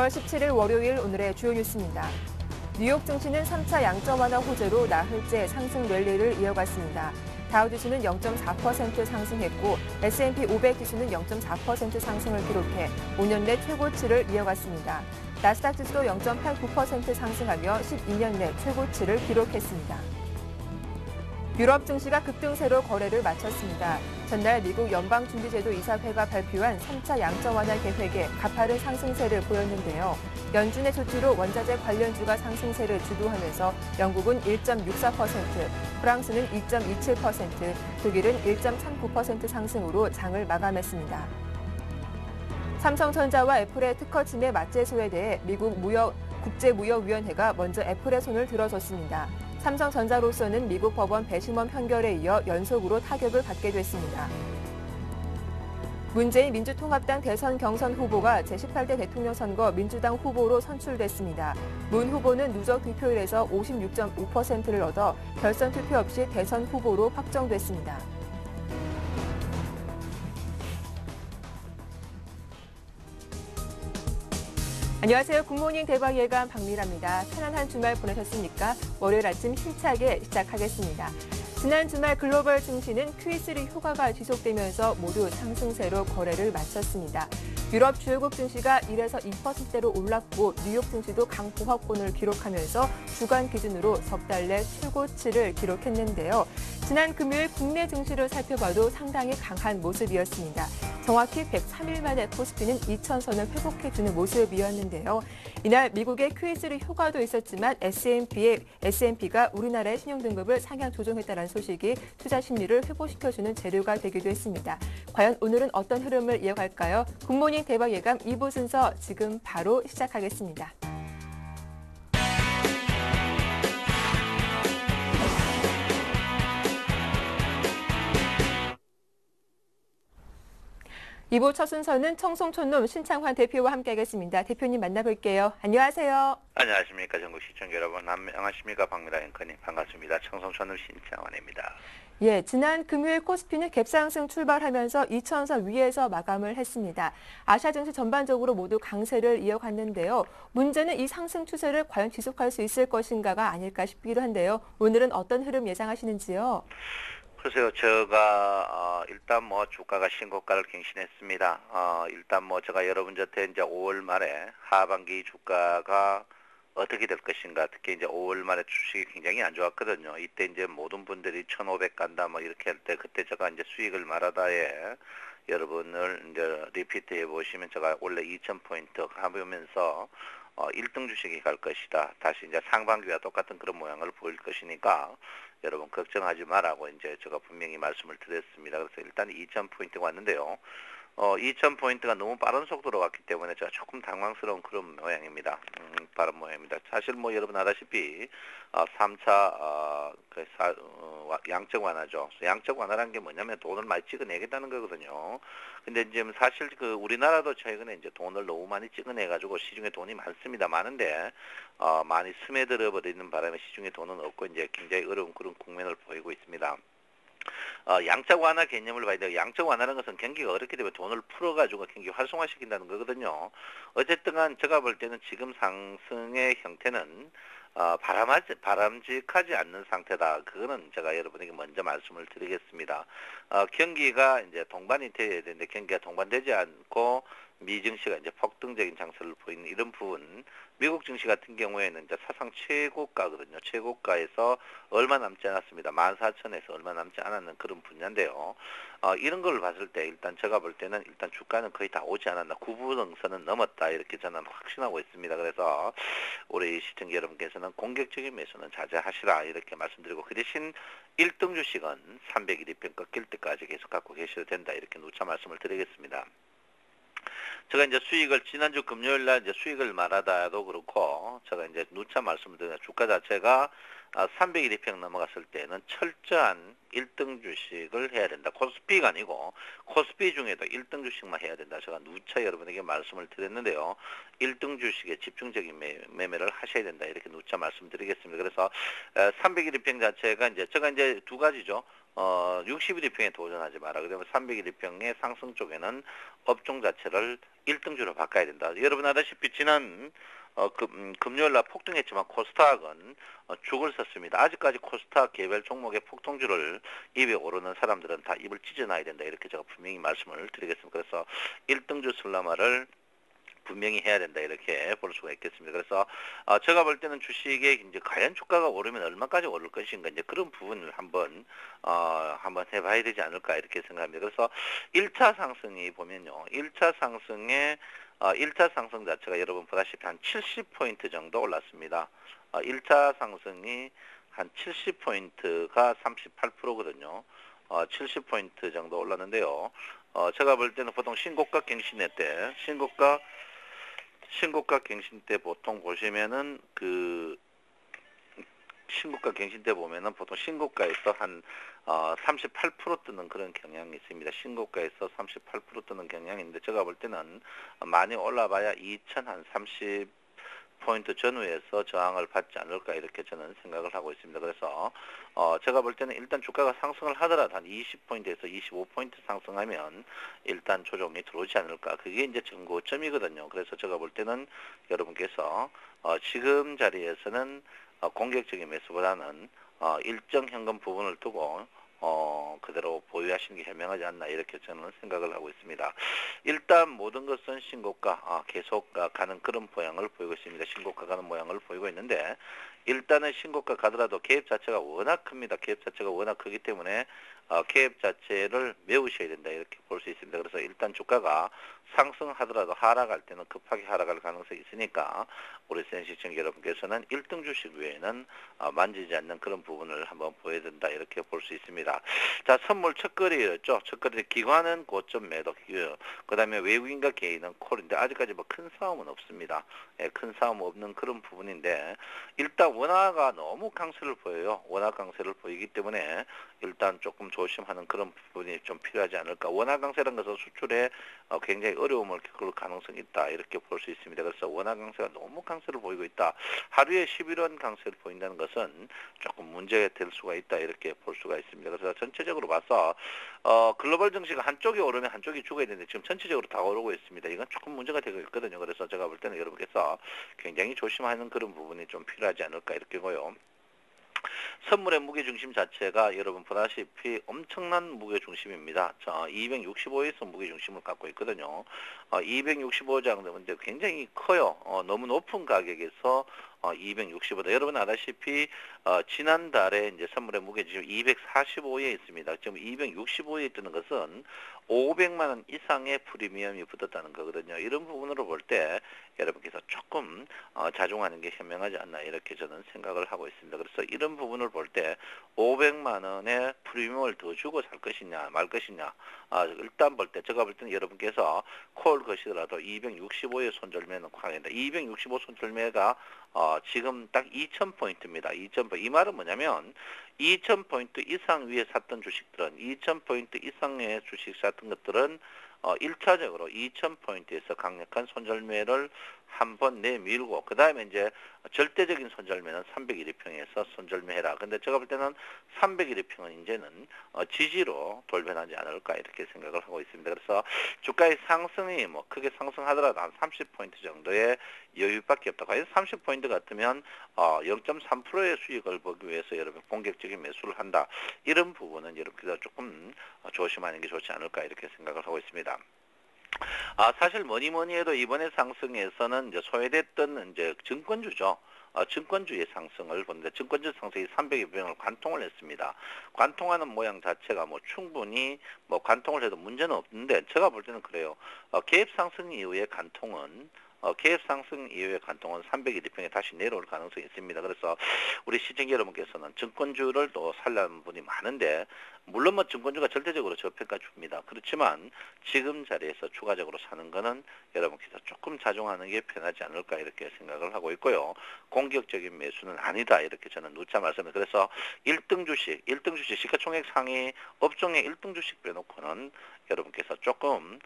10월 17일 월요일 오늘의 주요 뉴스입니다. 뉴욕 증시는 3차 양적 완화 호재로 나흘째 상승 랠리를 이어갔습니다. 다우 지수는 0.4% 상승했고 S&P 500 지수는 0.4% 상승을 기록해 5년 내 최고치를 이어갔습니다. 나스닥 지수도 0.89% 상승하며 12년 내 최고치를 기록했습니다. 유럽 증시가 급등세로 거래를 마쳤습니다. 전날 미국 연방준비제도 이사회가 발표한 3차 양적 완화 계획에 가파른 상승세를 보였는데요. 연준의 조치로 원자재 관련주가 상승세를 주도하면서 영국은 1.64%, 프랑스는 2.27%, 독일은 1.39% 상승으로 장을 마감했습니다. 삼성전자와 애플의 특허 침해 맞제소에 대해 미국 국제무역위원회가 먼저 애플의 손을 들어줬습니다. 삼성전자로서는 미국 법원 배심원 판결에 이어 연속으로 타격을 받게 됐습니다. 문재인 민주통합당 대선 경선 후보가 제18대 대통령 선거 민주당 후보로 선출됐습니다. 문 후보는 누적 득표율에서 56.5%를 얻어 결선 투표 없이 대선 후보로 확정됐습니다. 안녕하세요. 굿모닝 대박 예감 박미라입니다. 편안한 주말 보내셨습니까? 월요일 아침 힘차게 시작하겠습니다. 지난 주말 글로벌 증시는 QE3 효과가 지속되면서 모두 상승세로 거래를 마쳤습니다. 유럽 주요국 증시가 1에서 2%대로 올랐고 뉴욕 증시도 강보합권을 기록하면서 주간 기준으로 석 달 내 최고치를 기록했는데요. 지난 금요일 국내 증시를 살펴봐도 상당히 강한 모습이었습니다. 정확히 103일 만에 코스피는 2,000선을 회복해주는 모습이었는데요. 이날 미국의 QE3 효과도 있었지만 S&P가 우리나라의 신용등급을 상향 조정했다는 소식이 투자 심리를 회복시켜주는 재료가 되기도 했습니다. 과연 오늘은 어떤 흐름을 이어갈까요? 굿모닝 대박 예감 2부 순서 지금 바로 시작하겠습니다. 이부 첫 순서는 청송촌놈 신창환 대표와 함께하겠습니다. 대표님 만나볼게요. 안녕하세요. 안녕하십니까 전국 시청자 여러분. 안녕하십니까 박미라 앵커님. 반갑습니다. 청송촌놈 신창환입니다. 예, 지난 금요일 코스피는 갭상승 출발하면서 2,000선 위에서 마감을 했습니다. 아시아 증시 전반적으로 모두 강세를 이어갔는데요. 문제는 이 상승 추세를 과연 지속할 수 있을 것인가가 아닐까 싶기도 한데요. 오늘은 어떤 흐름 예상하시는지요? 글쎄요, 제가 일단 주가가 신고가를 갱신했습니다. 일단 제가 여러분 곁에 이제 5월 말에 하반기 주가가 어떻게 될 것인가, 특히 이제 5월 말에 주식이 굉장히 안 좋았거든요. 이때 이제 모든 분들이 1,500 간다 이렇게 할 때 그때 제가 이제 수익을 말하다에 여러분을 이제 리피트 해 보시면 제가 원래 2,000포인트 하면서 1등 주식이 갈 것이다. 다시 이제 상반기와 똑같은 그런 모양을 보일 것이니까 여러분 걱정하지 말라고 이제 제가 분명히 말씀을 드렸습니다. 그래서 일단 2,000포인트가 왔는데요. 2,000포인트가 너무 빠른 속도로 왔기 때문에 제가 조금 당황스러운 그런 모양입니다. 빠른 모양입니다. 사실 여러분 아다시피 3차 양적 완화죠. 양적 완화라는 게 뭐냐면 돈을 많이 찍어내겠다는 거거든요. 근데 지금 사실 우리나라도 최근에 이제 돈을 너무 많이 찍어내가지고 시중에 돈이 많습니다. 많은데 많이 스며들어 버리는 바람에 시중에 돈은 없고 이제 굉장히 어려운 그런 국면을 보이고 있습니다. 양적 완화 개념을 봐야 돼요. 양적 완화라는 것은 경기가 어렵게 되면 돈을 풀어가지고 경기 활성화시킨다는 거거든요. 어쨌든 간 제가 볼 때는 지금 상승의 형태는 바람직하지 않는 상태다. 그거는 제가 여러분에게 먼저 말씀을 드리겠습니다. 경기가 이제 동반이 돼야 되는데 경기가 동반되지 않고 미증시가 이제 폭등적인 장세를 보이는 이런 부분, 미국 증시 같은 경우에는 이제 사상 최고가거든요. 최고가에서 얼마 남지 않았습니다. 14,000에서 얼마 남지 않았는 그런 분야인데요. 이런 걸 봤을 때 일단 제가 볼 때는 일단 주가는 거의 다 오지 않았나. 구분응선은 넘었다. 이렇게 저는 확신하고 있습니다. 그래서 우리 시청자 여러분께서는 공격적인 매수는 자제하시라. 이렇게 말씀드리고 그 대신 1등 주식은 300일 이평 꺾일 때까지 계속 갖고 계셔도 된다. 이렇게 누차 말씀을 드리겠습니다. 제가 이제 수익을 지난주 금요일 날 이제 수익을 말하다도 그렇고 제가 이제 누차 말씀을 드리는 주가 자체가 300일 이평 넘어갔을 때는 철저한 1등 주식을 해야 된다. 코스피가 아니고 코스피 중에도 1등 주식만 해야 된다. 제가 누차 여러분에게 말씀을 드렸는데요. 1등 주식에 집중적인 매매를 하셔야 된다. 이렇게 누차 말씀드리겠습니다. 그래서 300일 이평 자체가 이제 제가 이제 두 가지죠. 60일 이평에 도전하지 마라. 그러면 300일 이평의 상승 쪽에는 업종 자체를 1등주로 바꿔야 된다. 여러분 아다시피 지난 금요일 날 폭등했지만 코스닥은 죽을 썼습니다. 아직까지 코스닥 개별 종목의 폭등주를 입에 오르는 사람들은 다 입을 찢어놔야 된다. 이렇게 제가 분명히 말씀을 드리겠습니다. 그래서 1등주 슬라마를 분명히 해야 된다 이렇게 볼 수가 있겠습니다. 그래서 제가 볼 때는 주식에 이제 과연 주가가 오르면 얼마까지 오를 것인가 이제 그런 부분을 한번 해봐야 되지 않을까 이렇게 생각합니다. 그래서 1차 상승이 보면요, 1차 상승에 1차 상승 자체가 여러분 보다시피 한 70포인트 정도 올랐습니다. 1차 상승이 한 70포인트가 38%거든요. 70포인트 정도 올랐는데요. 제가 볼 때는 보통 신고가 갱신회 때, 신고가 갱신 때 보통 보시면은 신고가 갱신 때 보면은 보통 신고가에서 한 38% 뜨는 그런 경향이 있습니다. 신고가에서 38% 뜨는 경향인데 제가 볼 때는 많이 올라봐야 2030 포인트 전후에서 저항을 받지 않을까 이렇게 저는 생각을 하고 있습니다. 그래서 제가 볼 때는 일단 주가가 상승을 하더라도 한 20포인트에서 25포인트 상승하면 일단 조정이 들어오지 않을까. 그게 이제 전고점이거든요. 그래서 제가 볼 때는 여러분께서 지금 자리에서는 공격적인 매수보다는 일정 현금 부분을 두고 그대로 보유하시는 게 현명하지 않나 이렇게 저는 생각을 하고 있습니다. 일단 모든 것은 신고가 계속 가는 그런 모양을 보이고 있습니다. 신고가 가는 모양을 보이고 있는데 일단은 신고가 가더라도 갭 자체가 워낙 큽니다. 갭 자체가 워낙 크기 때문에 갭 자체를 메우셔야 된다 이렇게 볼 수 있습니다. 그래서 일단 주가가 상승하더라도 하락할 때는 급하게 하락할 가능성이 있으니까 우리 센시청 여러분께서는 1등 주식 외에는 만지지 않는 그런 부분을 한번 보여야 된다 이렇게 볼 수 있습니다. 자, 선물 첫거리였죠. 첫거리 기관은 고점 매도, 그 다음에 외국인과 개인은 콜인데 아직까지 뭐 큰 싸움은 없습니다. 예, 큰 싸움 없는 그런 부분인데 일단 원화가 너무 강세를 보여요. 원화 강세를 보이기 때문에 일단 조금 조심하는 그런 부분이 좀 필요하지 않을까. 원화 강세라는 것은 수출에 굉장히 어려움을 겪을 가능성이 있다 이렇게 볼 수 있습니다. 그래서 원화 강세가 너무 강세를 보이고 있다. 하루에 11원 강세를 보인다는 것은 조금 문제가 될 수가 있다 이렇게 볼 수가 있습니다. 그래서 전체적으로 봐서 글로벌 증시가 한쪽이 오르면 한쪽이 죽어야 되는데 지금 전체적으로 다 오르고 있습니다. 이건 조금 문제가 되고 있거든요. 그래서 제가 볼 때는 여러분께서 굉장히 조심하는 그런 부분이 좀 필요하지 않을까 이렇게고요. 선물의 무게중심 자체가 여러분 보다시피 엄청난 무게중심입니다. 265에서 무게중심을 갖고 있거든요. 265장 되면 이제 굉장히 커요. 너무 높은 가격에서 265다. 여러분 아다시피 지난달에 이제 선물의 무게중심 245에 있습니다. 지금 265에 뜨는 것은 500만 원 이상의 프리미엄이 붙었다는 거거든요. 이런 부분으로 볼 때 여러분께서 조금 자중하는 게 현명하지 않나 이렇게 저는 생각을 하고 있습니다. 그래서 이런 부분을 볼 때 500만 원의 프리미엄을 더 주고 살 것이냐 말 것이냐 일단 볼 때 제가 볼 때는 여러분께서 콜 것이더라도 265의 손절매는 강합니다. 265 손절매가 지금 딱 2000포인트입니다. 2000포인트. 이 말은 뭐냐면 2000포인트 이상 위에 샀던 주식들은 2000포인트 이상의 주식 샀던 것들은 1차적으로 2000포인트에서 강력한 손절매를 한번 내밀고 그 다음에 이제 절대적인 손절매는 301일평에서 손절매해라. 근데 제가 볼 때는 301일평은 이제는 지지로 돌변하지 않을까 이렇게 생각을 하고 있습니다. 그래서 주가의 상승이 뭐 크게 상승하더라도 한 30포인트 정도의 여유밖에 없다. 과연 30포인트 같으면 0.3%의 수익을 보기 위해서 여러분 공격적인 매수를 한다. 이런 부분은 여러분께서 조금 조심하는 게 좋지 않을까 이렇게 생각을 하고 있습니다. 사실 뭐니 해도 이번에 상승에서는 이제 소외됐던 이제 증권주죠. 증권주의 상승을 보는데 증권주 상승이 300여병을 관통을 했습니다. 관통하는 모양 자체가 뭐 충분히 뭐 관통을 해도 문제는 없는데 제가 볼 때는 그래요. 개입 상승 이후에 관통은 개입 상승 이후의 관통은 301일평에 다시 내려올 가능성이 있습니다. 그래서 우리 시청 여러분께서는 증권주를 또 살려는 분이 많은데 물론 뭐 증권주가 절대적으로 저평가 줍니다. 그렇지만 지금 자리에서 추가적으로 사는 거는 여러분께서 조금 자중하는 게 편하지 않을까 이렇게 생각을 하고 있고요. 공격적인 매수는 아니다 이렇게 저는 누차 말씀드립니다. 그래서 1등 주식 시가총액 상위 업종의 1등 주식 빼놓고는 여러분께서 조금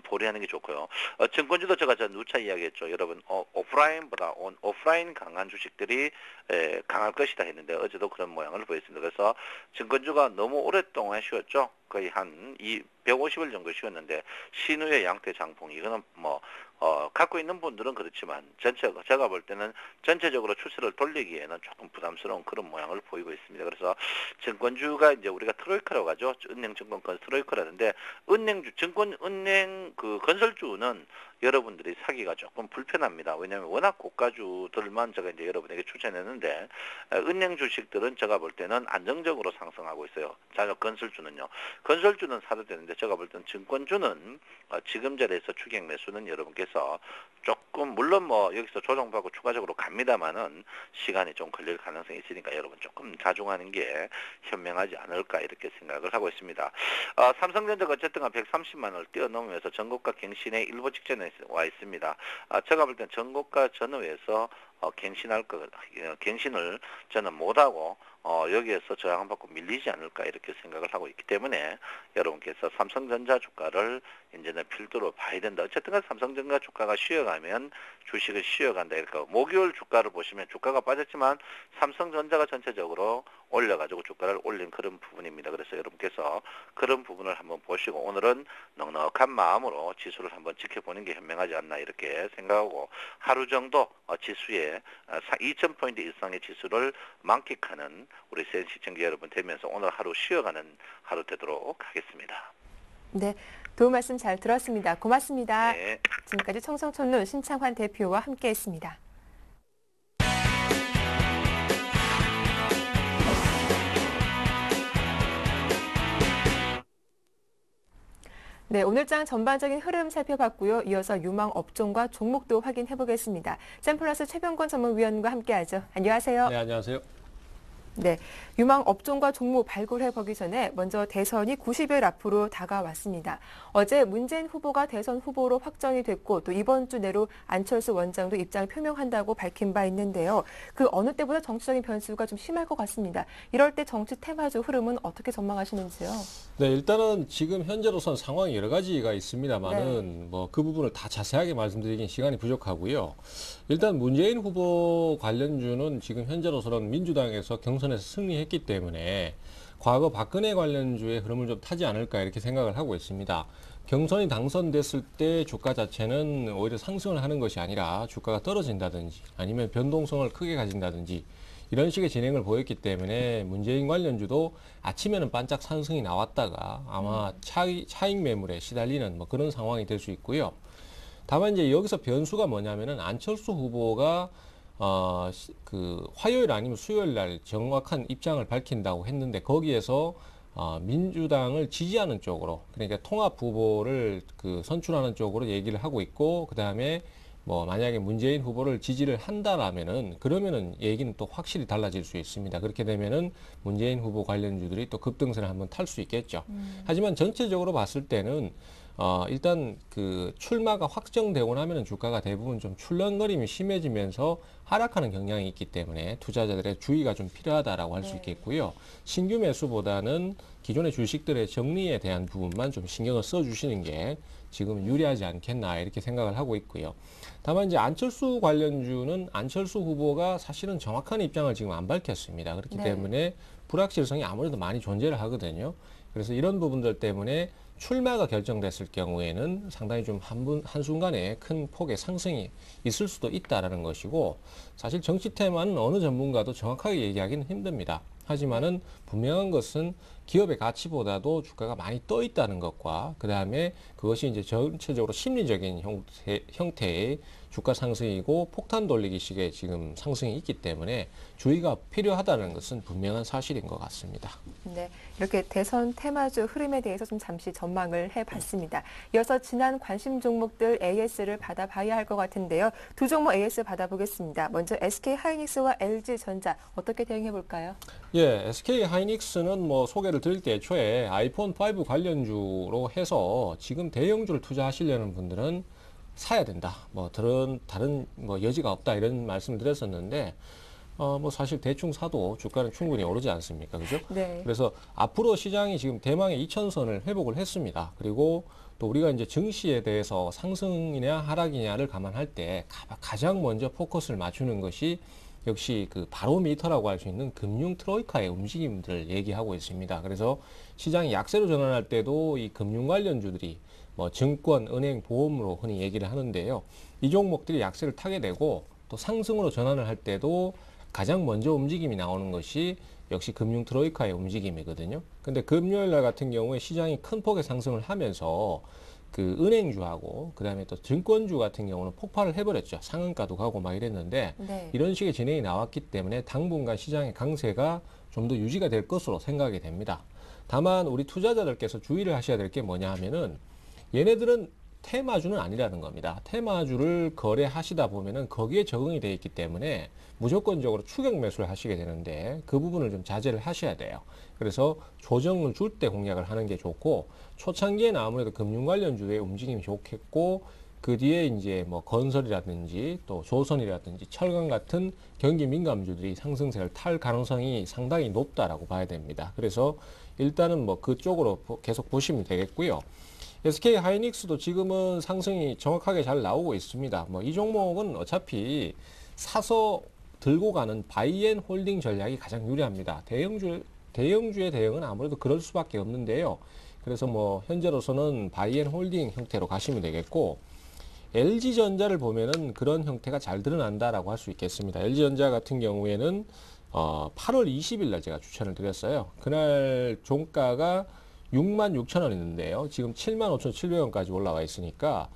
보류하는 게 좋고요. 증권주도 제가 누차 이야기했죠. 여러분 오프라인보다 오프라인 강한 주식들이 강할 것이다 했는데 어제도 그런 모양을 보였습니다. 그래서 증권주가 너무 오랫동안 쉬었죠. 거의 한 150일 정도 쉬었는데 신우의 양태 장풍 이거는 뭐 갖고 있는 분들은 그렇지만 제가 볼 때는 전체적으로 추세를 돌리기에는 조금 부담스러운 그런 모양을 보이고 있습니다. 그래서 증권주가 이제 우리가 트로이카라고 하죠. 은행 증권권 트로이카라는데 은행 그 건설주는 여러분들이 사기가 조금 불편합니다. 왜냐하면 워낙 고가주들만 제가 이제 여러분에게 추천했는데 은행 주식들은 제가 볼 때는 안정적으로 상승하고 있어요. 자, 건설주는 사도 되는데 제가 볼 때는 증권주는 지금 자리에서 추격 매수는 여러분께서 조금 물론 뭐 여기서 조정받고 추가적으로 갑니다만은 시간이 좀 걸릴 가능성이 있으니까 여러분 조금 자중하는 게 현명하지 않을까 이렇게 생각을 하고 있습니다. 삼성전자가 어쨌든 130만 원을 뛰어넘으면서 전고가 갱신의 일부 직전에 와 있습니다. 제가 볼 땐 전고가 전후에서 갱신을 저는 못하고 여기에서 저항받고 밀리지 않을까 이렇게 생각을 하고 있기 때문에 여러분께서 삼성전자 주가를 이제는 필두로 봐야 된다. 어쨌든 삼성전자 주가가 쉬어가면 주식을 쉬어간다. 그러니까 목요일 주가를 보시면 주가가 빠졌지만 삼성전자가 전체적으로 올려가지고 주가를 올린 그런 부분입니다. 그래서 여러분께서 그런 부분을 한번 보시고 오늘은 넉넉한 마음으로 지수를 한번 지켜보는 게 현명하지 않나 이렇게 생각하고 하루 정도 지수에 2000포인트 이상의 지수를 만끽하는 우리 센 시청자 여러분 되면서 오늘 하루 쉬어가는 하루 되도록 하겠습니다. 네, 도움 말씀 잘 들었습니다. 고맙습니다. 네. 지금까지 청성천루 신창환 대표와 함께했습니다. 네, 오늘장 전반적인 흐름 살펴봤고요. 이어서 유망 업종과 종목도 확인해 보겠습니다. 샘플러스 최병권 전문위원과 함께하죠. 안녕하세요. 네, 안녕하세요. 네, 유망 업종과 종목 발굴해 보기 전에 먼저 대선이 90일 앞으로 다가왔습니다. 어제 문재인 후보가 대선 후보로 확정이 됐고 또 이번 주 내로 안철수 원장도 입장을 표명한다고 밝힌 바 있는데요. 그 어느 때보다 정치적인 변수가 좀 심할 것 같습니다. 이럴 때 정치 테마주 흐름은 어떻게 전망하시는지요? 네, 일단은 지금 현재로선 상황이 여러 가지가 있습니다만은 뭐 그 부분을 다 자세하게 말씀드리긴 시간이 부족하고요. 일단 문재인 후보 관련주는 지금 현재로서는 민주당에서 경선에서 승리했기 때문에 과거 박근혜 관련주의 흐름을 좀 타지 않을까 이렇게 생각을 하고 있습니다. 경선이 당선됐을 때 주가 자체는 오히려 상승을 하는 것이 아니라 주가가 떨어진다든지 아니면 변동성을 크게 가진다든지 이런 식의 진행을 보였기 때문에 문재인 관련주도 아침에는 반짝 상승이 나왔다가 아마 차익 매물에 시달리는 뭐 그런 상황이 될 수 있고요. 다만 이제 여기서 변수가 뭐냐면은 안철수 후보가 그 화요일 아니면 수요일 날 정확한 입장을 밝힌다고 했는데 거기에서 민주당을 지지하는 쪽으로 그러니까 통합 후보를 그 선출하는 쪽으로 얘기를 하고 있고 그 다음에 뭐 만약에 문재인 후보를 지지를 한다라면은 그러면은 얘기는 또 확실히 달라질 수 있습니다. 그렇게 되면은 문재인 후보 관련주들이 또 급등세를 한번 탈 수 있겠죠. 하지만 전체적으로 봤을 때는 일단 그 출마가 확정되고 나면은 주가가 대부분 좀 출렁거림이 심해지면서 하락하는 경향이 있기 때문에 투자자들의 주의가 좀 필요하다라고 할 수 있겠고요. 신규 매수보다는 기존의 주식들의 정리에 대한 부분만 좀 신경을 써주시는 게 지금 유리하지 않겠나 이렇게 생각을 하고 있고요. 다만 이제 안철수 관련주는 안철수 후보가 사실은 정확한 입장을 지금 안 밝혔습니다. 그렇기 때문에 불확실성이 아무래도 많이 존재를 하거든요. 그래서 이런 부분들 때문에 출마가 결정됐을 경우에는 상당히 좀 한순간에 큰 폭의 상승이 있을 수도 있다라는 것이고 사실 정치 테마는 어느 전문가도 정확하게 얘기하기는 힘듭니다. 하지만은 분명한 것은 기업의 가치보다도 주가가 많이 떠 있다는 것과 그 다음에 그것이 이제 전체적으로 심리적인 형태의 주가 상승이고 폭탄 돌리기식의 지금 상승이 있기 때문에 주의가 필요하다는 것은 분명한 사실인 것 같습니다. 네, 이렇게 대선 테마주 흐름에 대해서 좀 잠시 전망을 해봤습니다. 이어서 지난 관심 종목들 AS를 받아봐야 할 것 같은데요. 두 종목 AS 받아보겠습니다. 먼저 SK하이닉스와 LG전자 어떻게 대응해 볼까요? 예, SK하이닉스는 뭐 소개를 드릴 때 애초에 아이폰 5 관련주로 해서 지금 대형주를 투자하시려는 분들은 사야 된다. 뭐 다른 뭐 여지가 없다 이런 말씀을 드렸었는데 뭐 사실 대충 사도 주가는 충분히 오르지 않습니까? 그죠? 네. 그래서 앞으로 시장이 지금 대망의 2000선을 회복을 했습니다. 그리고 또 우리가 이제 증시에 대해서 상승이냐 하락이냐를 감안할 때 가장 먼저 포커스를 맞추는 것이 역시 그 바로미터라고 할 수 있는 금융 트로이카의 움직임들을 얘기하고 있습니다. 그래서 시장이 약세로 전환할 때도 이 금융 관련주들이 뭐 증권, 은행, 보험으로 흔히 얘기를 하는데요. 이 종목들이 약세를 타게 되고 또 상승으로 전환을 할 때도 가장 먼저 움직임이 나오는 것이 역시 금융 트로이카의 움직임이거든요. 근데 금요일 날 같은 경우에 시장이 큰 폭의 상승을 하면서 그 은행주하고 그다음에 또 증권주 같은 경우는 폭발을 해버렸죠. 상한가도 가고 막 이랬는데 네. 이런 식의 진행이 나왔기 때문에 당분간 시장의 강세가 좀 더 유지가 될 것으로 생각이 됩니다. 다만 우리 투자자들께서 주의를 하셔야 될 게 뭐냐 하면은 얘네들은 테마주는 아니라는 겁니다. 테마주를 거래하시다 보면은 거기에 적응이 되어 있기 때문에 무조건적으로 추격 매수를 하시게 되는데 그 부분을 좀 자제를 하셔야 돼요. 그래서 조정을 줄 때 공략을 하는 게 좋고 초창기에는 아무래도 금융 관련주의 움직임이 좋겠고 그 뒤에 이제 뭐 건설이라든지 또 조선이라든지 철강 같은 경기 민감주들이 상승세를 탈 가능성이 상당히 높다라고 봐야 됩니다. 그래서 일단은 뭐 그쪽으로 계속 보시면 되겠고요. SK 하이닉스도 지금은 상승이 정확하게 잘 나오고 있습니다. 뭐 이 종목은 어차피 사서 들고 가는 바이앤 홀딩 전략이 가장 유리합니다. 대형주의 대응은 아무래도 그럴 수밖에 없는데요. 그래서 뭐 현재로서는 바이앤 홀딩 형태로 가시면 되겠고 LG전자를 보면은 그런 형태가 잘 드러난다라고 할 수 있겠습니다. LG전자 같은 경우에는 8월 20일 날 제가 추천을 드렸어요. 그날 종가가 66,000원이었는데요. 지금 75,700원까지 올라와 있으니까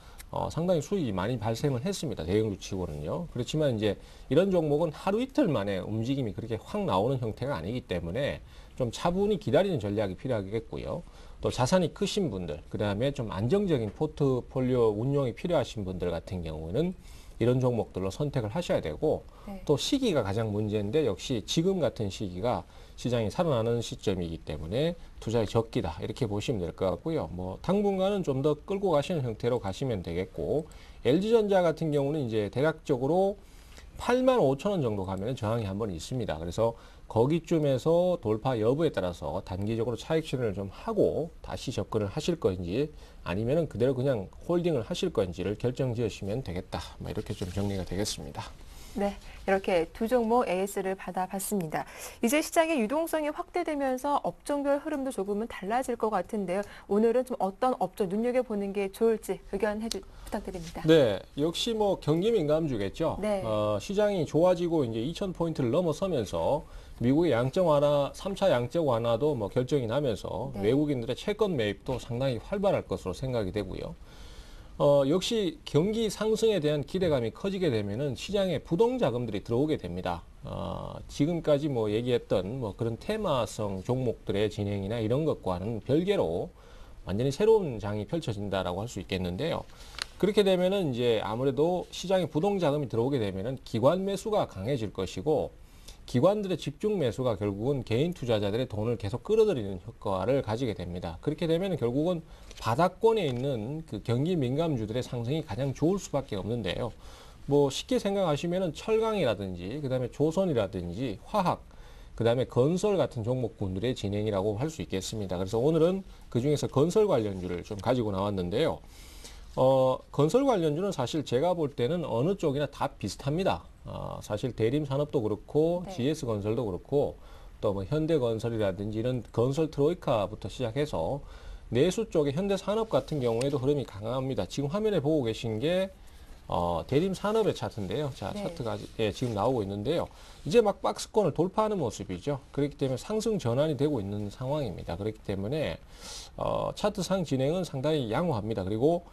상당히 수익이 많이 발생을 했습니다. 대형주 치고는요. 그렇지만 이제 이런 종목은 하루 이틀 만에 움직임이 그렇게 확 나오는 형태가 아니기 때문에 좀 차분히 기다리는 전략이 필요하겠고요. 또 자산이 크신 분들, 그 다음에 좀 안정적인 포트폴리오 운용이 필요하신 분들 같은 경우는 이런 종목들로 선택을 하셔야 되고 네. 또 시기가 가장 문제인데 역시 지금 같은 시기가 시장이 살아나는 시점이기 때문에 투자의 적기다 이렇게 보시면 될 것 같고요. 뭐 당분간은 좀 더 끌고 가시는 형태로 가시면 되겠고 LG전자 같은 경우는 이제 대략적으로 85,000원 정도 가면 저항이 한번 있습니다. 그래서 거기쯤에서 돌파 여부에 따라서 단기적으로 차익 실현을 좀 하고 다시 접근을 하실 건지 아니면은 그대로 그냥 홀딩을 하실 건지를 결정 지으시면 되겠다. 뭐 이렇게 좀 정리가 되겠습니다. 네, 이렇게 두 종목 AS를 받아봤습니다. 이제 시장의 유동성이 확대되면서 업종별 흐름도 조금은 달라질 것 같은데요. 오늘은 좀 어떤 업종 눈여겨보는 게 좋을지 의견 부탁드립니다. 네, 역시 뭐 경기 민감주겠죠. 네. 시장이 좋아지고 이제 2,000포인트를 넘어서면서 미국의 양적 완화, 3차 양적 완화도 뭐 결정이 나면서 네. 외국인들의 채권 매입도 상당히 활발할 것으로 생각이 되고요. 역시 경기 상승에 대한 기대감이 커지게 되면은 시장에 부동 자금들이 들어오게 됩니다. 지금까지 뭐 얘기했던 뭐 그런 테마성 종목들의 진행이나 이런 것과는 별개로 완전히 새로운 장이 펼쳐진다라고 할 수 있겠는데요. 그렇게 되면은 이제 아무래도 시장에 부동 자금이 들어오게 되면은 기관 매수가 강해질 것이고 기관들의 집중 매수가 결국은 개인 투자자들의 돈을 계속 끌어들이는 효과를 가지게 됩니다. 그렇게 되면 결국은 바닥권에 있는 그 경기 민감주들의 상승이 가장 좋을 수밖에 없는데요. 뭐 쉽게 생각하시면은 철강이라든지 그다음에 조선이라든지 화학 그다음에 건설 같은 종목군들의 진행이라고 할 수 있겠습니다. 그래서 오늘은 그중에서 건설 관련주를 좀 가지고 나왔는데요. 건설 관련주는 사실 제가 볼 때는 어느 쪽이나 다 비슷합니다. 사실 대림산업도 그렇고 네. GS건설도 그렇고 또 뭐 현대건설이라든지 이런 건설 트로이카부터 시작해서 내수 쪽의 현대산업 같은 경우에도 흐름이 강합니다. 지금 화면에 보고 계신 게 대림산업의 차트인데요. 자, 네. 차트가 지금 나오고 있는데요. 이제 막 박스권을 돌파하는 모습이죠. 그렇기 때문에 상승 전환이 되고 있는 상황입니다. 그렇기 때문에 차트상 진행은 상당히 양호합니다. 그리고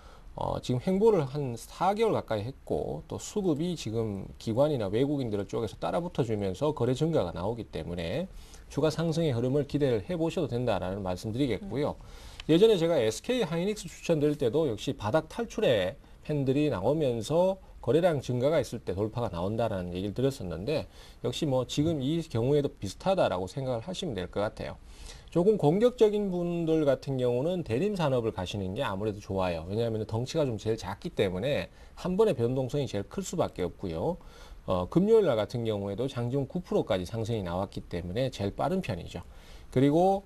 지금 횡보를 한 4개월 가까이 했고 또 수급이 지금 기관이나 외국인들 쪽에서 따라 붙어주면서 거래 증가가 나오기 때문에 주가 상승의 흐름을 기대를 해보셔도 된다라는 말씀드리겠고요. 예전에 제가 SK 하이닉스 추천드릴 때도 역시 바닥 탈출에 팬들이 나오면서 거래량 증가가 있을 때 돌파가 나온다라는 얘기를 드렸었는데 역시 뭐 지금 이 경우에도 비슷하다라고 생각을 하시면 될 것 같아요. 조금 공격적인 분들 같은 경우는 대림산업을 가시는 게 아무래도 좋아요. 왜냐하면 덩치가 좀 제일 작기 때문에 한 번의 변동성이 제일 클 수밖에 없고요. 금요일 날 같은 경우에도 장중 9%까지 상승이 나왔기 때문에 제일 빠른 편이죠. 그리고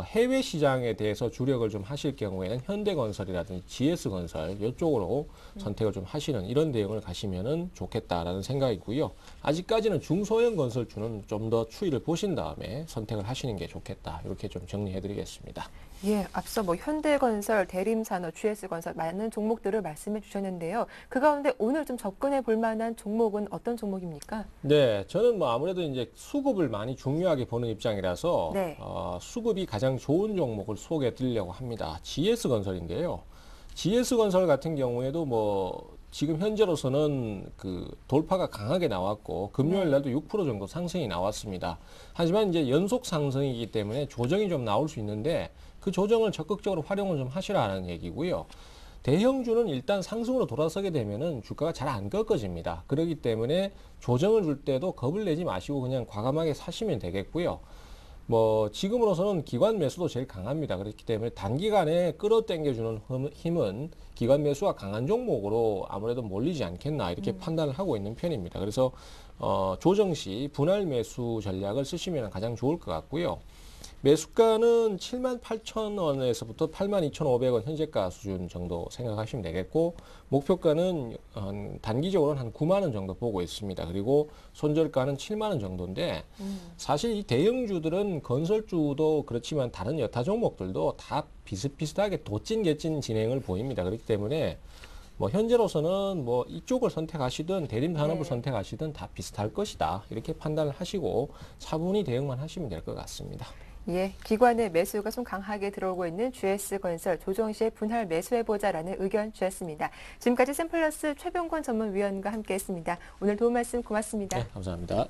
해외 시장에 대해서 주력을 좀 하실 경우에는 현대건설이라든지 GS건설 이쪽으로 선택을 좀 하시는 이런 대응을 가시면은 좋겠다라는 생각이고요. 아직까지는 중소형 건설주는 좀 더 추이를 보신 다음에 선택을 하시는 게 좋겠다. 이렇게 좀 정리해드리겠습니다. 예, 앞서 뭐 현대건설, 대림산업, GS건설 많은 종목들을 말씀해 주셨는데요. 그 가운데 오늘 좀 접근해 볼 만한 종목은 어떤 종목입니까? 네, 저는 뭐 아무래도 이제 수급을 많이 중요하게 보는 입장이라서 네. 수급이 가장 좋은 종목을 소개해 드리려고 합니다. GS건설인데요. GS건설 같은 경우에도 뭐 지금 현재로서는 그 돌파가 강하게 나왔고 금요일 날도 6% 정도 상승이 나왔습니다. 하지만 이제 연속 상승이기 때문에 조정이 좀 나올 수 있는데 그 조정을 적극적으로 활용을 좀 하시라는 얘기고요. 대형주는 일단 상승으로 돌아서게 되면은 주가가 잘 안 꺾어집니다. 그렇기 때문에 조정을 줄 때도 겁을 내지 마시고 그냥 과감하게 사시면 되겠고요. 뭐 지금으로서는 기관 매수도 제일 강합니다. 그렇기 때문에 단기간에 끌어당겨주는 힘은 기관 매수가 강한 종목으로 아무래도 몰리지 않겠나 이렇게 판단을 하고 있는 편입니다. 그래서 조정 시 분할 매수 전략을 쓰시면 가장 좋을 것 같고요. 매수가는 78,000원에서부터 82,500원 현재가 수준 정도 생각하시면 되겠고 목표가는 단기적으로는 한 9만 원 정도 보고 있습니다. 그리고 손절가는 7만 원 정도인데 사실 이 대형주들은 건설주도 그렇지만 다른 여타 종목들도 다 비슷비슷하게 도찐개찐 진행을 보입니다. 그렇기 때문에 뭐 현재로서는 뭐 이쪽을 선택하시든 대림산업을 선택하시든 다 비슷할 것이다. 이렇게 판단을 하시고 차분히 대응만 하시면 될 것 같습니다. 예, 기관의 매수가 좀 강하게 들어오고 있는 GS건설 조정 시에 분할 매수해보자라는 의견 주셨습니다. 지금까지 샘플러스 최병권 전문위원과 함께했습니다. 오늘 도움 말씀 고맙습니다. 네, 감사합니다.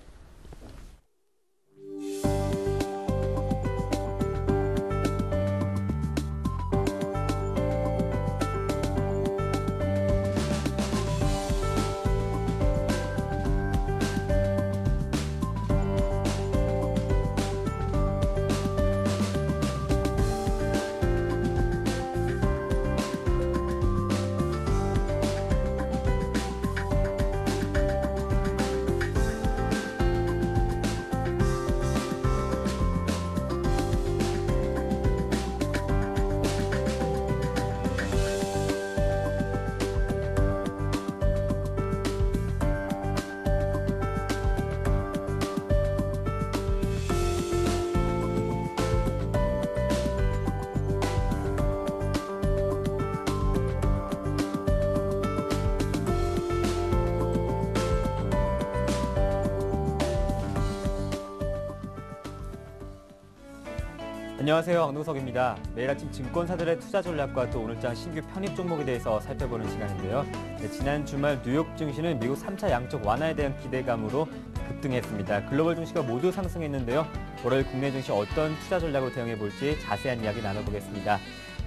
안녕하세요. 강동석입니다. 매일 아침 증권사들의 투자 전략과 또 오늘장 신규 편입 종목에 대해서 살펴보는 시간인데요. 지난 주말 뉴욕 증시는 미국 3차 양적 완화에 대한 기대감으로 급등했습니다. 글로벌 증시가 모두 상승했는데요. 월요일 국내 증시 어떤 투자 전략으로 대응해 볼지 자세한 이야기 나눠보겠습니다.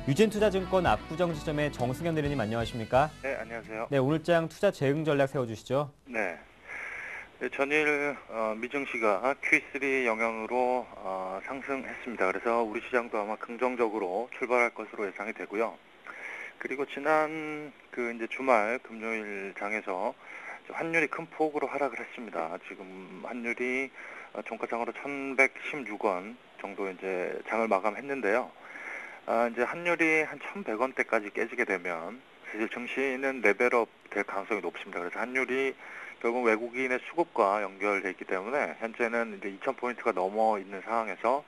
유진투자증권 압구정지점의 정승현 대리님 안녕하십니까? 네, 안녕하세요. 네, 오늘장 투자 재응 전략 세워주시죠. 네. 전일 미증시가 Q3 영향으로 상승했습니다. 그래서 우리 시장도 아마 긍정적으로 출발할 것으로 예상이 되고요. 그리고 지난 이제 주말 금요일 장에서 환율이 큰 폭으로 하락을 했습니다. 지금 환율이 종가장으로 1,116원 정도 이제 장을 마감했는데요. 이제 환율이 한 1,100원대까지 깨지게 되면 사실 증시는 레벨업 될 가능성이 높습니다. 그래서 환율이 결국 외국인의 수급과 연결돼 있기 때문에 현재는 이제 2,000포인트가 넘어 있는 상황에서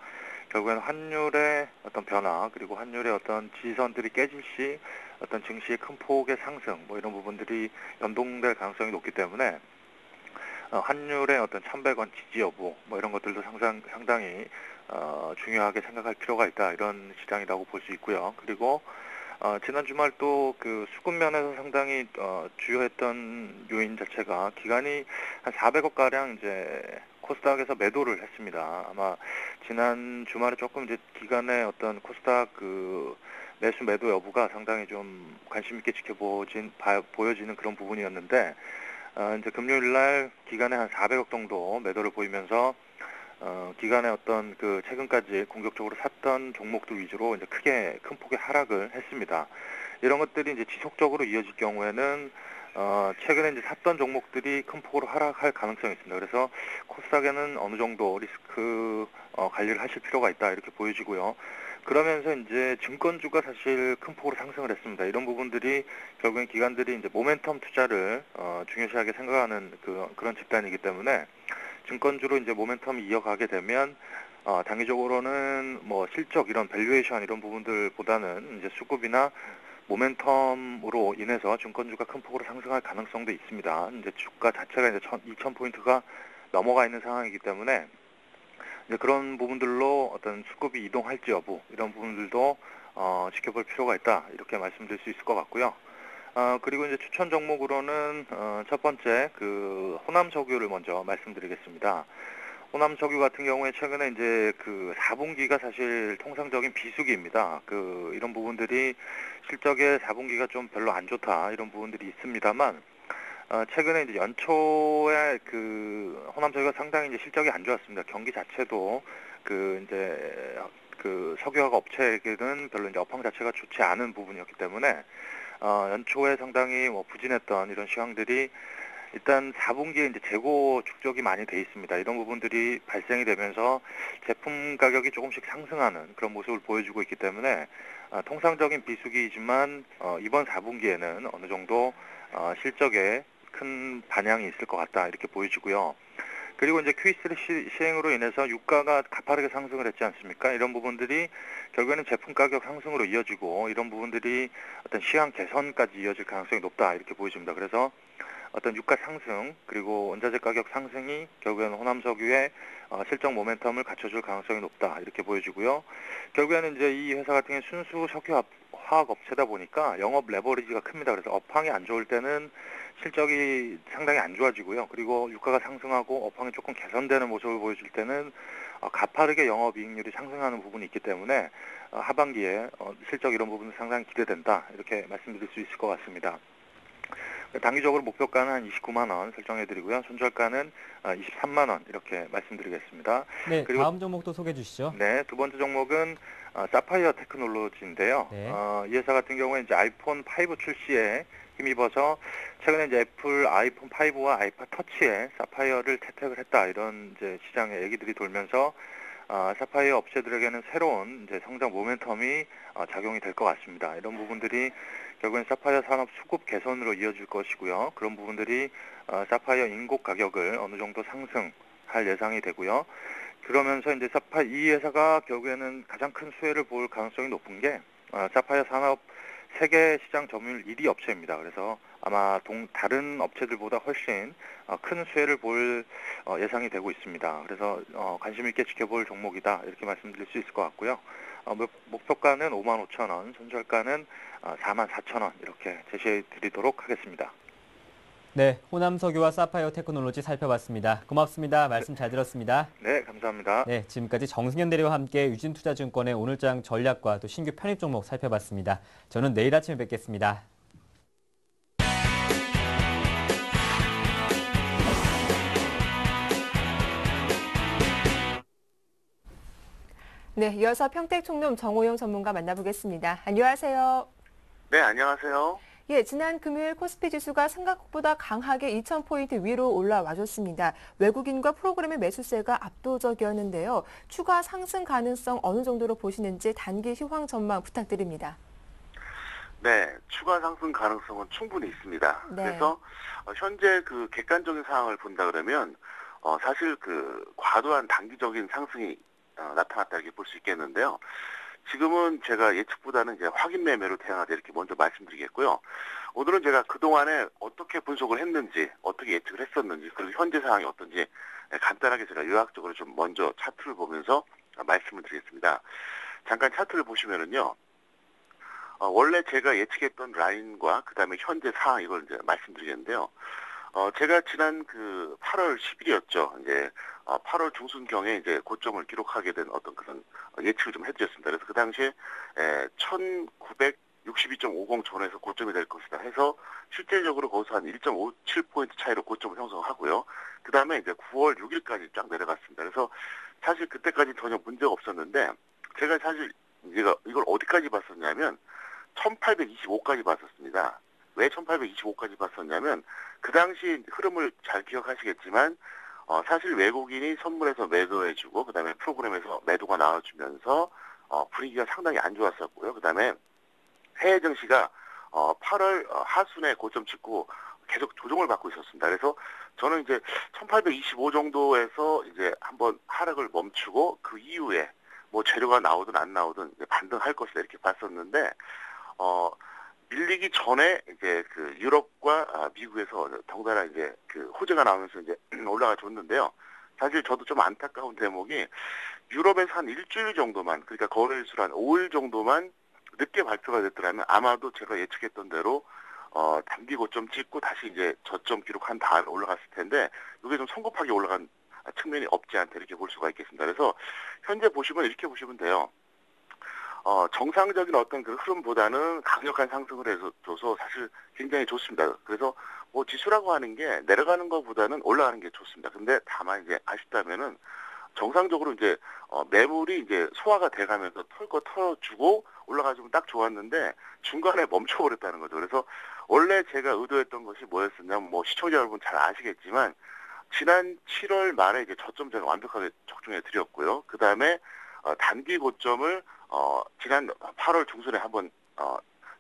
결국에는 환율의 어떤 변화 그리고 환율의 어떤 지지선들이 깨질 시 어떤 증시의 큰 폭의 상승 뭐 이런 부분들이 연동될 가능성이 높기 때문에 환율의 어떤 1,100원 지지 여부 뭐 이런 것들도 상당히 중요하게 생각할 필요가 있다 이런 시장이라고 볼 수 있고요. 그리고 지난 주말 또 수급 면에서 상당히 주요했던 요인 자체가 기관이 한 400억 가량 이제 코스닥에서 매도를 했습니다. 아마 지난 주말에 조금 이제 기관의 어떤 코스닥 매수 매도 여부가 상당히 좀 관심 있게 보여지는 그런 부분이었는데 이제 금요일 날 기관에 한 400억 정도 매도를 보이면서 기간에 어떤 최근까지 공격적으로 샀던 종목들 위주로 이제 큰 폭의 하락을 했습니다. 이런 것들이 이제 지속적으로 이어질 경우에는 최근에 이제 샀던 종목들이 큰 폭으로 하락할 가능성이 있습니다. 그래서 코스닥에는 어느 정도 리스크 관리를 하실 필요가 있다 이렇게 보여지고요. 그러면서 이제 증권주가 사실 큰 폭으로 상승을 했습니다. 이런 부분들이 결국엔 기관들이 이제 모멘텀 투자를 중요시하게 생각하는 그런 집단이기 때문에 증권주로 이제 모멘텀이 이어가게 되면 단기적으로는 뭐 실적 이런 밸류에이션 이런 부분들보다는 이제 수급이나 모멘텀으로 인해서 증권주가 큰 폭으로 상승할 가능성도 있습니다. 이제 주가 자체가 이제 2,000포인트가 넘어가 있는 상황이기 때문에 이제 그런 부분들로 어떤 수급이 이동할지 여부 이런 부분들도 지켜볼 필요가 있다 이렇게 말씀드릴 수 있을 것 같고요. 그리고 이제 추천 종목으로는 첫 번째 그 호남석유를 먼저 말씀드리겠습니다. 호남석유 같은 경우에 최근에 이제 그 4분기가 사실 통상적인 비수기입니다. 이런 부분들이 실적의 4분기가 좀 별로 안 좋다 이런 부분들이 있습니다만 최근에 이제 연초에 그 호남석유가 상당히 이제 실적이 안 좋았습니다. 경기 자체도 석유화학 업체에게는 별로 이제 업황 자체가 좋지 않은 부분이었기 때문에 연초에 상당히 부진했던 이런 시황들이 일단 4분기에 이제 재고 축적이 많이 돼 있습니다. 이런 부분들이 발생이 되면서 제품 가격이 조금씩 상승하는 그런 모습을 보여주고 있기 때문에 통상적인 비수기이지만 이번 4분기에는 어느 정도 실적에 큰 반향이 있을 것 같다 이렇게 보여지고요. 그리고 이제 QE3 시행으로 인해서 유가가 가파르게 상승을 했지 않습니까? 이런 부분들이 결국에는 제품 가격 상승으로 이어지고 이런 부분들이 어떤 시황 개선까지 이어질 가능성이 높다 이렇게 보여집니다. 그래서 어떤 유가 상승 그리고 원자재 가격 상승이 결국에는 호남석유의 실적 모멘텀을 갖춰줄 가능성이 높다 이렇게 보여지고요. 결국에는 이제 이 회사 같은 경우는 순수 석유화학 업체다 보니까 영업 레버리지가 큽니다. 그래서 업황이 안 좋을 때는 실적이 상당히 안 좋아지고요. 그리고 유가가 상승하고 업황이 조금 개선되는 모습을 보여줄 때는 가파르게 영업이익률이 상승하는 부분이 있기 때문에 하반기에 실적 이런 부분은 상당히 기대된다 이렇게 말씀드릴 수 있을 것 같습니다. 단기적으로 목표가는 한 29만 원 설정해드리고요. 손절가는 23만 원 이렇게 말씀드리겠습니다. 네, 그리고 다음 종목도 소개해 주시죠. 네, 두 번째 종목은 사파이어 테크놀로지인데요. 네. 이 회사 같은 경우에 이제 아이폰 5 출시에 힘입어서 최근에 이제 애플 아이폰 5와 아이팟 터치에 사파이어를 채택을 했다 이런 이제 시장의 얘기들이 돌면서 사파이어 업체들에게는 새로운 이제 성장 모멘텀이 작용이 될 것 같습니다. 이런 부분들이 결국엔 사파이어 산업 수급 개선으로 이어질 것이고요. 그런 부분들이 사파이어 인곡 가격을 어느 정도 상승할 예상이 되고요. 그러면서 이제 이 회사가 결국에는 가장 큰 수혜를 볼 가능성이 높은 게 사파이어 산업 세계 시장 점유율 1위 업체입니다. 그래서 아마 다른 업체들보다 훨씬 큰 수혜를 볼 예상이 되고 있습니다. 그래서 관심 있게 지켜볼 종목이다 이렇게 말씀드릴 수 있을 것 같고요. 목표가는 55,000원, 손절가는 44,000원 이렇게 제시해 드리도록 하겠습니다. 네, 호남석유와 사파이어 테크놀로지 살펴봤습니다. 고맙습니다. 말씀 잘 들었습니다. 네, 감사합니다. 네, 지금까지 정승현 대리와 함께 유진투자증권의 오늘장 전략과 또 신규 편입 종목 살펴봤습니다. 저는 내일 아침에 뵙겠습니다. 네, 이어서 평택총룸 정호영 전문가 만나보겠습니다. 안녕하세요. 네, 안녕하세요. 예, 지난 금요일 코스피 지수가 생각보다 강하게 2,000포인트 위로 올라와줬습니다. 외국인과 프로그램의 매수세가 압도적이었는데요. 추가 상승 가능성 어느 정도로 보시는지 단기 시황 전망 부탁드립니다. 네, 추가 상승 가능성은 충분히 있습니다. 네. 그래서 현재 그 객관적인 상황을 본다 그러면 사실 그 과도한 단기적인 상승이 나타났다 이렇게 볼 수 있겠는데요. 지금은 제가 예측보다는 이제 확인 매매로 대응하자 이렇게 먼저 말씀드리겠고요. 오늘은 제가 그동안에 어떻게 분석을 했는지, 어떻게 예측을 했었는지, 그리고 현재 상황이 어떤지 간단하게 제가 요약적으로 좀 먼저 차트를 보면서 말씀을 드리겠습니다. 잠깐 차트를 보시면은요. 원래 제가 예측했던 라인과 그다음에 현재 상황 이걸 이제 말씀드리겠는데요. 제가 지난 그 8월 10일이었죠. 이제 8월 중순경에 이제 고점을 기록하게 된 어떤 그런 예측을 좀 해드렸습니다. 그래서 그 당시에 1962.50 전에서 고점이 될 것이다 해서 실질적으로 거기서 한 1.57포인트 차이로 고점을 형성하고요. 그 다음에 이제 9월 6일까지 쫙 내려갔습니다. 그래서 사실 그때까지 전혀 문제가 없었는데 제가 사실 이걸 어디까지 봤었냐면 1825까지 봤었습니다. 왜 1825까지 봤었냐면 그 당시 흐름을 잘 기억하시겠지만 사실 외국인이 선물에서 매도해주고 그다음에 프로그램에서 매도가 나와주면서 분위기가 상당히 안 좋았었고요. 그다음에 해외 증시가 8월 하순에 고점 찍고 계속 조정을 받고 있었습니다. 그래서 저는 이제 1825 정도에서 이제 한번 하락을 멈추고 그 이후에 뭐 재료가 나오든 안 나오든 이제 반등할 것이다 이렇게 봤었는데 밀리기 전에 이제 그 유럽과 미국에서 덩달아 이제 그 호재가 나오면서 이제 올라가 줬는데요. 사실 저도 좀 안타까운 대목이 유럽에서 한 일주일 정도만 그러니까 거래일수로 한 5일 정도만 늦게 발표가 됐더라면 아마도 제가 예측했던 대로 단기 고점 찍고 다시 이제 저점 기록한 다음에 올라갔을 텐데 이게 좀 성급하게 올라간 측면이 없지 않다 이렇게 볼 수가 있겠습니다. 그래서 현재 보시면 이렇게 보시면 돼요. 정상적인 어떤 그 흐름보다는 강력한 상승을 해줘서 사실 굉장히 좋습니다. 그래서 뭐 지수라고 하는 게 내려가는 것보다는 올라가는 게 좋습니다. 근데 다만 이제 아쉽다면은 정상적으로 이제 매물이 이제 소화가 돼가면서 털 거 털어주고 올라가주면 딱 좋았는데 중간에 멈춰버렸다는 거죠. 그래서 원래 제가 의도했던 것이 뭐였었냐면 뭐 시청자 여러분 잘 아시겠지만 지난 7월 말에 이제 저점 제가 완벽하게 적중해 드렸고요. 그 다음에 단기 고점을 지난 8월 중순에 한번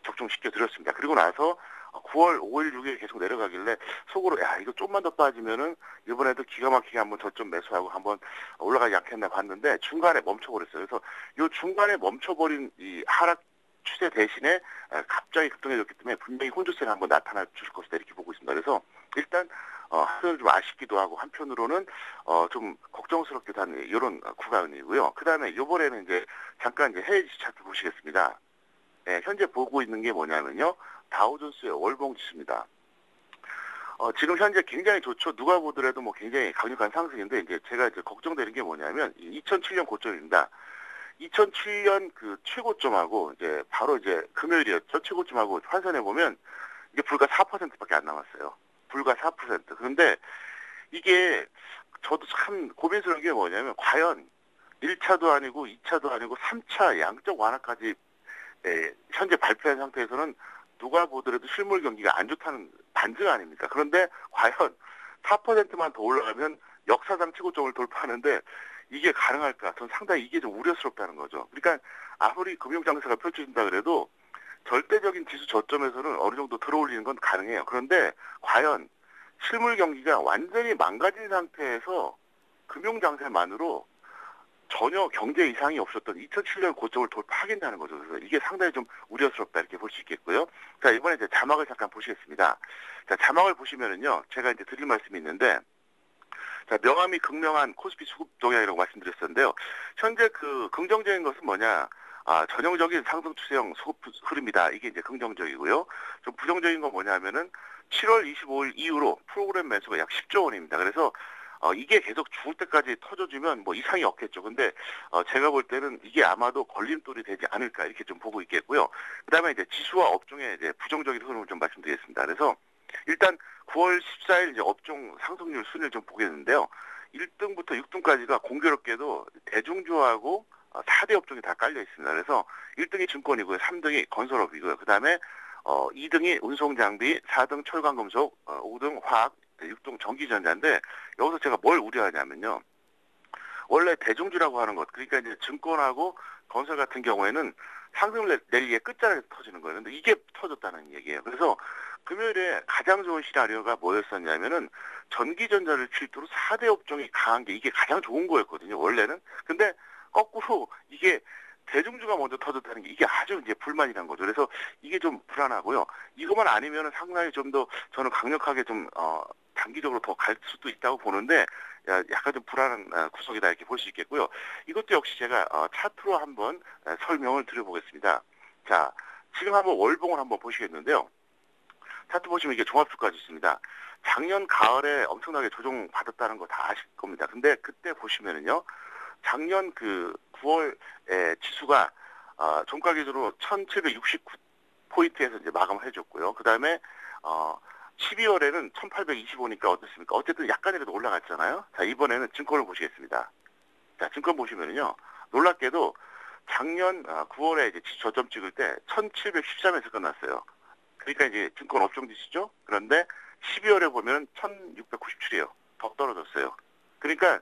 적중시켜 드렸습니다. 그리고 나서 9월 5일, 6일 계속 내려가길래 속으로 야 이거 좀만 더 빠지면은 이번에도 기가 막히게 한번 저점 매수하고 한번 올라가지 않겠나 봤는데 중간에 멈춰버렸어요. 그래서 이 중간에 멈춰버린 이 하락 추세 대신에 갑자기 급등해졌기 때문에 분명히 혼조세가 한번 나타나 줄 것이다 이렇게 보고 있습니다. 그래서 일단 한편으로 좀 아쉽기도 하고 한편으로는 좀 걱정스럽기도 한 이런 구간이고요. 그 다음에 이번에는 이제 잠깐 이제 해외 지수 차트 보시겠습니다. 네, 현재 보고 있는 게 뭐냐면요. 다우존스의 월봉 지수입니다. 지금 현재 굉장히 좋죠. 누가 보더라도 뭐 굉장히 강력한 상승인데 이제 제가 이제 걱정되는 게 뭐냐면 2007년 고점입니다. 2007년 그 최고점하고 이제 바로 이제 금요일이었죠. 최고점하고 환산해 보면 이게 불과 4%밖에 안 남았어요. 불과 4%. 그런데 이게 저도 참 고민스러운 게 뭐냐면 과연 1차도 아니고 2차도 아니고 3차 양적 완화까지 현재 발표한 상태에서는 누가 보더라도 실물 경기가 안 좋다는 반증 아닙니까? 그런데 과연 4%만 더 올라가면 역사상 최고점을 돌파하는데 이게 가능할까? 전 상당히 이게 좀 우려스럽다는 거죠. 그러니까 아무리 금융장세가 펼쳐진다 그래도 절대적인 지수 저점에서는 어느 정도 들어올리는 건 가능해요. 그런데 과연 실물 경기가 완전히 망가진 상태에서 금융장세만으로 전혀 경제 이상이 없었던 2007년 고점을 돌파하겠다는 거죠. 그래서 이게 상당히 좀 우려스럽다 이렇게 볼 수 있겠고요. 자, 이번에 이제 자막을 잠깐 보시겠습니다. 자, 자막을 보시면은요, 제가 이제 드릴 말씀이 있는데, 자, 명암이 극명한 코스피 수급 동향이라고 말씀드렸었는데요. 현재 그 긍정적인 것은 뭐냐? 전형적인 상승 추세형 수급 흐름이다. 이게 이제 긍정적이고요. 좀 부정적인 건 뭐냐면은 7월 25일 이후로 프로그램 매수가 약 10조 원입니다. 그래서 이게 계속 죽을 때까지 터져주면 뭐 이상이 없겠죠. 근데 제가 볼 때는 이게 아마도 걸림돌이 되지 않을까 이렇게 좀 보고 있겠고요. 그다음에 이제 지수와 업종의 이제 부정적인 흐름을 좀 말씀드리겠습니다. 그래서 일단 9월 14일 이제 업종 상승률 순위를 좀 보겠는데요. 1등부터 6등까지가 공교롭게도 대중주하고 4대 업종이 다 깔려 있습니다. 그래서 1등이 증권이고요. 3등이 건설업이고요. 그다음에 2등이 운송장비, 4등 철강금속, 5등 화학, 6등 전기전자인데 여기서 제가 뭘 우려하냐면요. 원래 대중주라고 하는 것, 그러니까 이제 증권하고 건설 같은 경우에는 상승을 내리기에 끝자락에서 터지는 거예요. 근데 이게 터졌다는 얘기예요. 그래서 금요일에 가장 좋은 시나리오가 뭐였었냐면은 전기전자를 필두로 4대 업종이 강한 게 이게 가장 좋은 거였거든요. 원래는. 근데 거꾸로 이게 대중주가 먼저 터졌다는 게 이게 아주 이제 불만이란 거죠. 그래서 이게 좀 불안하고요. 이것만 아니면은 상당히 좀 더 저는 강력하게 좀 단기적으로 더 갈 수도 있다고 보는데 약간 좀 불안한 구석이다 이렇게 볼 수 있겠고요. 이것도 역시 제가 차트로 한번 설명을 드려보겠습니다. 자, 지금 한번 월봉을 한번 보시겠는데요. 차트 보시면 이게 종합주가지 있습니다. 작년 가을에 엄청나게 조정받았다는 거 다 아실 겁니다. 근데 그때 보시면은요. 작년 그 9월에 지수가 종가 기준으로 1769포인트에서 이제 마감을 해줬고요. 그 다음에 12월에는 1825니까 어떻습니까? 어쨌든 약간이라도 올라갔잖아요. 자, 이번에는 증권을 보시겠습니다. 자, 증권 보시면은요. 놀랍게도 작년 9월에 이제 저점 찍을 때 1713에서 끝났어요. 그러니까 이제 증권 업종 지수죠. 그런데 12월에 보면 1697이에요. 더 떨어졌어요. 그러니까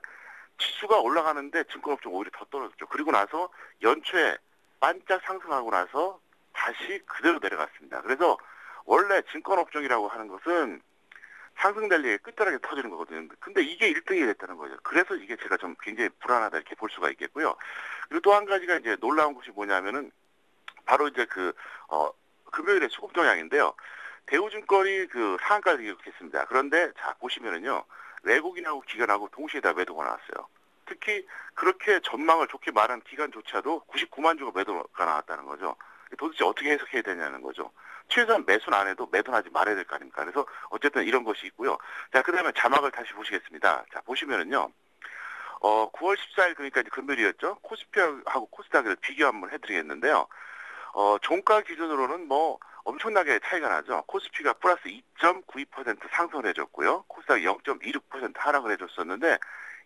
지수가 올라가는데 증권 업종 오히려 더 떨어졌죠. 그리고 나서 연초에 반짝 상승하고 나서 다시 그대로 내려갔습니다. 그래서 원래 증권 업종이라고 하는 것은 상승 달리에 끝자락에 터지는 거거든요. 근데 이게 1등이 됐다는 거죠. 그래서 이게 제가 좀 굉장히 불안하다 이렇게 볼 수가 있겠고요. 그리고 또 한 가지가 이제 놀라운 것이 뭐냐면은 바로 이제 금요일에 수급 동향인데요. 대우증권이 그 상한가를 기록했습니다. 그런데 자 보시면은요. 외국인하고 기관하고 동시에 다 매도가 나왔어요. 특히 그렇게 전망을 좋게 말한 기관조차도 99만 주가 매도가 나왔다는 거죠. 도대체 어떻게 해석해야 되냐는 거죠. 최소한 매수는 안 해도 매도는 하지 말아야 될 거 아닙니까? 그래서 어쨌든 이런 것이 있고요. 자, 그 다음에 자막을 다시 보시겠습니다. 자, 보시면은요. 9월 14일 그러니까 이제 금요일이었죠. 코스피하고 코스닥을 비교 한번 해드리겠는데요. 종가 기준으로는 뭐 엄청나게 차이가 나죠. 코스피가 플러스 2.92% 상승을 해줬고요. 코스닥이 0.26% 하락을 해줬었는데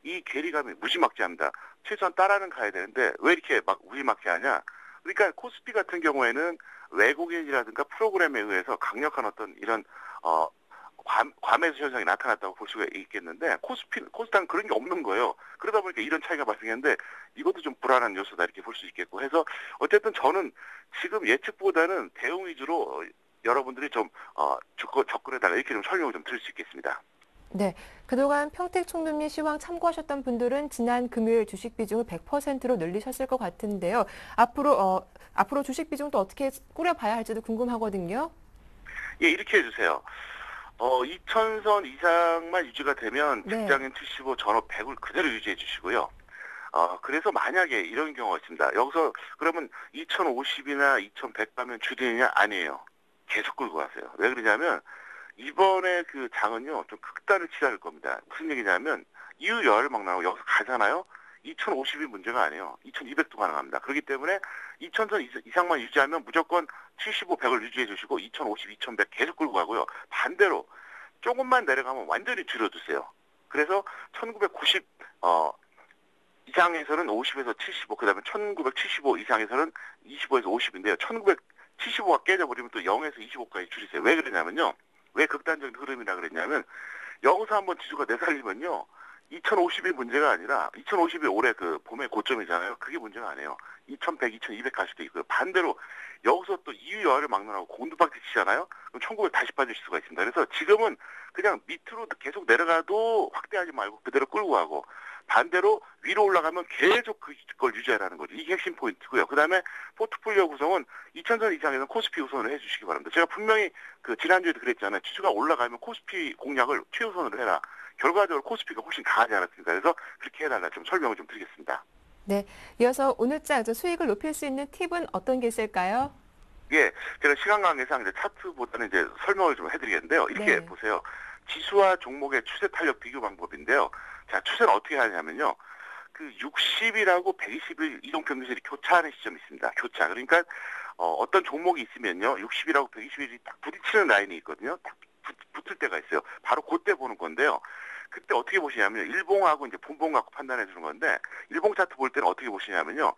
이 괴리감이 무지막지합니다. 최소한 따라는 가야 되는데 왜 이렇게 막 무지막지하냐? 그러니까 코스피 같은 경우에는 외국인이라든가 프로그램에 의해서 강력한 어떤 이런 과매수 현상이 나타났다고 볼 수가 있겠는데 코스닥은 그런 게 없는 거예요. 그러다 보니까 이런 차이가 발생했는데 이것도 좀 불안한 요소다 이렇게 볼 수 있겠고 해서 어쨌든 저는 지금 예측보다는 대응 위주로 여러분들이 좀 접근해달라 이렇게 좀 설명을 좀 드릴 수 있겠습니다. 네, 그동안 평택총림리 시황 참고하셨던 분들은 지난 금요일 주식 비중을 100%로 늘리셨을 것 같은데요. 앞으로 주식 비중도 어떻게 꾸려봐야 할지도 궁금하거든요. 예, 이렇게 해주세요. 2000선 이상만 유지가 되면 네. 직장인 75, 전업 100을 그대로 유지해 주시고요. 그래서 만약에 이런 경우가 있습니다. 여기서 그러면 2050이나 2100 가면 주되느냐? 아니에요. 계속 끌고 가세요. 왜 그러냐면 이번에 그 장은요, 좀 극단을 치달을 겁니다. 무슨 얘기냐면 이유 여하를 막 나오고 여기서 가잖아요. 2050이 문제가 아니에요. 2200도 가능합니다. 그렇기 때문에 2000선 이상만 유지하면 무조건 75, 100을 유지해 주시고 2050, 2100 계속 끌고 가고요. 반대로 조금만 내려가면 완전히 줄여두세요. 그래서 1990 이상에서는 50에서 75, 그 다음에 1975 이상에서는 25에서 50인데요. 1975가 깨져버리면 또 0에서 25까지 줄이세요. 왜 그러냐면요. 왜 극단적인 흐름이라 그랬냐면 여기서 한번 지수가 내살리면요. 2050이 문제가 아니라 2050이 올해 그 봄의 고점이잖아요. 그게 문제가 아니에요. 2100, 2200 갈 수도 있고요. 반대로 여기서 또 이유 여하를 막론하고 곤두박질 치잖아요. 그럼 1900 다시 빠질 수가 있습니다. 그래서 지금은 그냥 밑으로 계속 내려가도 확대하지 말고 그대로 끌고 가고 반대로 위로 올라가면 계속 그걸 유지하라는 거죠. 이게 핵심 포인트고요. 그 다음에 포트폴리오 구성은 2000선 이상에는 코스피 우선을 해주시기 바랍니다. 제가 분명히 그 지난주에도 그랬잖아요. 지수가 올라가면 코스피 공략을 최우선으로 해라. 결과적으로 코스피가 훨씬 강하지 않았습니까? 그래서 그렇게 해달라 좀 설명을 좀 드리겠습니다. 네, 이어서 오늘장 수익을 높일 수 있는 팁은 어떤 게 있을까요? 예, 제가 시간 관계상 이제 차트보다는 이제 설명을 좀 해드리겠는데요. 이렇게 네. 보세요. 지수와 종목의 추세 탄력 비교 방법인데요. 자, 추세는 어떻게 하냐면요. 그 60이라고 120일 이동평균선이 교차하는 시점이 있습니다. 교차. 그러니까 어떤 종목이 있으면요. 60이라고 120일이 딱 부딪히는 라인이 있거든요. 딱 붙을 때가 있어요. 바로 그때 보는 건데요. 그때 어떻게 보시냐면 일봉하고 이제 분봉 갖고 판단해 주는 건데 일봉 차트 볼 때는 어떻게 보시냐면요.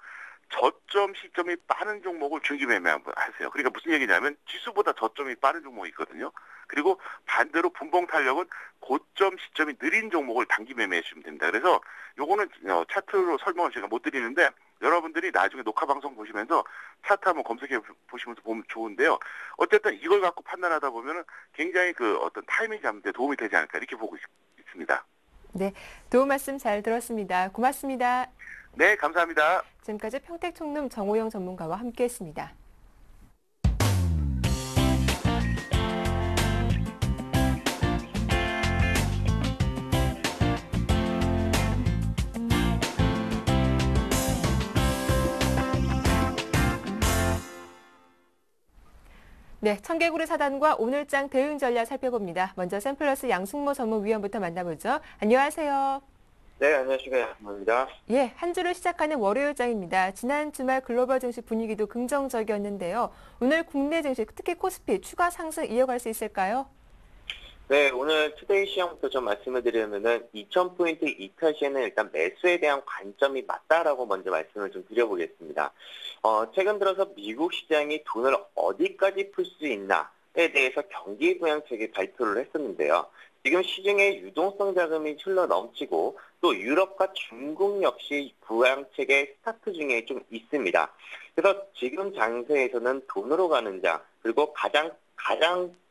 저점 시점이 빠른 종목을 중기 매매하세요. 그러니까 무슨 얘기냐면 지수보다 저점이 빠른 종목이 있거든요. 그리고 반대로 분봉 탄력은 고점 시점이 느린 종목을 단기 매매해 주시면 됩니다. 그래서 요거는 차트로 설명을 제가 못 드리는데 여러분들이 나중에 녹화 방송 보시면서 차트 한번 검색해 보시면서 보면 좋은데요. 어쨌든 이걸 갖고 판단하다 보면은 굉장히 그 어떤 타이밍 잡는 데 도움이 되지 않을까 이렇게 보고 있습니다. 네, 도움 말씀 잘 들었습니다. 고맙습니다. 네, 감사합니다. 지금까지 평택총룸 정호영 전문가와 함께했습니다. 네, 청개구리 사단과 오늘장 대응 전략 살펴봅니다. 먼저 샘플러스 양승모 전문위원부터 만나보죠. 안녕하세요. 네, 안녕하십니까. 양승모입니다. 예, 한 주를 시작하는 월요일장입니다. 지난 주말 글로벌 증시 분위기도 긍정적이었는데요. 오늘 국내 증시, 특히 코스피 추가 상승 이어갈 수 있을까요? 네, 오늘 투데이 시황부터 좀 말씀을 드리면은 2000포인트 이탈 시에는 일단 매수에 대한 관점이 맞다라고 먼저 말씀을 좀 드려보겠습니다. 최근 들어서 미국 시장이 돈을 어디까지 풀 수 있나, 대해서 경기 부양책을 발표를 했었는데요. 지금 시중에 유동성 자금이 흘러 넘치고 또 유럽과 중국 역시 부양책의 스타트 중에 좀 있습니다. 그래서 지금 장세에서는 돈으로 가는 장, 그리고 가장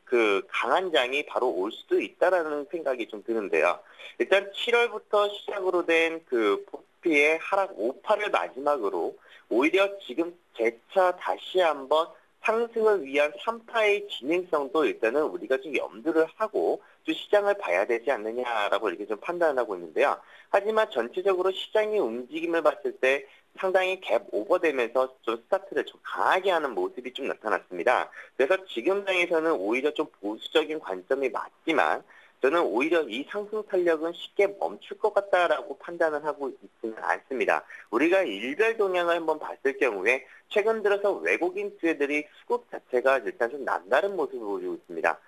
그 강한 장이 바로 올 수도 있다라는 생각이 좀 드는데요. 일단 7월부터 시작으로 된 그 코스피의 하락 5파를 마지막으로 오히려 지금 재차 다시 한번 상승을 위한 3파의 진행성도 일단은 우리가 좀 염두를 하고 좀 시장을 봐야 되지 않느냐라고 이렇게 좀 판단하고 있는데요. 하지만 전체적으로 시장의 움직임을 봤을 때 상당히 갭 오버되면서 좀 스타트를 좀 강하게 하는 모습이 좀 나타났습니다. 그래서 지금 장에서는 오히려 좀 보수적인 관점이 맞지만 저는 오히려 이 상승 탄력은 쉽게 멈출 것 같다라고 판단을 하고 있지는 않습니다. 우리가 일별 동향을 한번 봤을 경우에 최근 들어서 외국인 투자들이 수급 자체가 일단 좀 남다른 모습을 보이고 있습니다.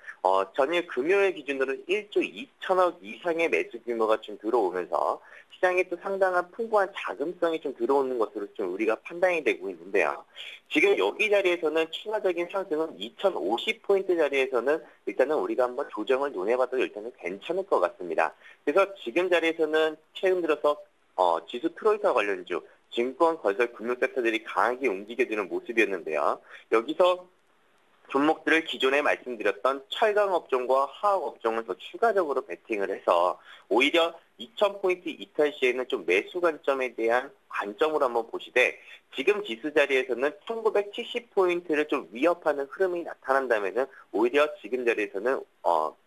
전일 금요일 기준으로 1조 2천억 이상의 매수 규모가 좀 들어오면서 시장에 또 상당한 풍부한 자금성이 좀 들어오는 것으로 좀 우리가 판단이 되고 있는데요. 지금 여기 자리에서는 추가적인 상승은 2050포인트 자리에서는 일단은 우리가 한번 조정을 논해봐도 일단은 괜찮을 것 같습니다. 그래서 지금 자리에서는 최근 들어서 지수 트로이카 관련주, 증권, 건설, 금융섹터들이 강하게 움직여주는 모습이었는데요. 여기서 종목들을 기존에 말씀드렸던 철강 업종과 화학 업종을 더 추가적으로 베팅을 해서 오히려 2000포인트 이탈 시에는 좀 매수 관점에 대한 관점으로 한번 보시되 지금 지수 자리에서는 1970포인트를 좀 위협하는 흐름이 나타난다면은 오히려 지금 자리에서는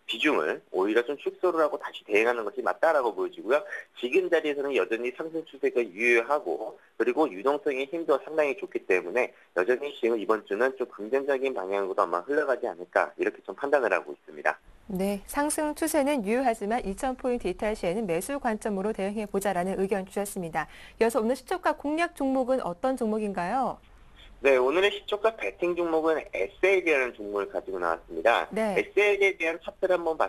비중을 오히려 좀 축소를 하고 다시 대응하는 것이 맞다라고 보여지고요. 지금 자리에서는 여전히 상승 추세가 유효하고 그리고 유동성의 힘도 상당히 좋기 때문에 여전히 지금 이번 주는 좀 긍정적인 방향으로 아마 흘러가지 않을까 이렇게 좀 판단을 하고 있습니다. 네, 상승 추세는 유효하지만 2000포인트 이탈 시에는 매수 관점으로 대응해보자라는 의견 주셨습니다. 이어서 오늘 시초가 공략 종목은 어떤 종목인가요? 네, 오늘의 시초가 베팅 종목은 SLB라는 종목을 가지고 나왔습니다. 네. SL에 대한 차트를 한번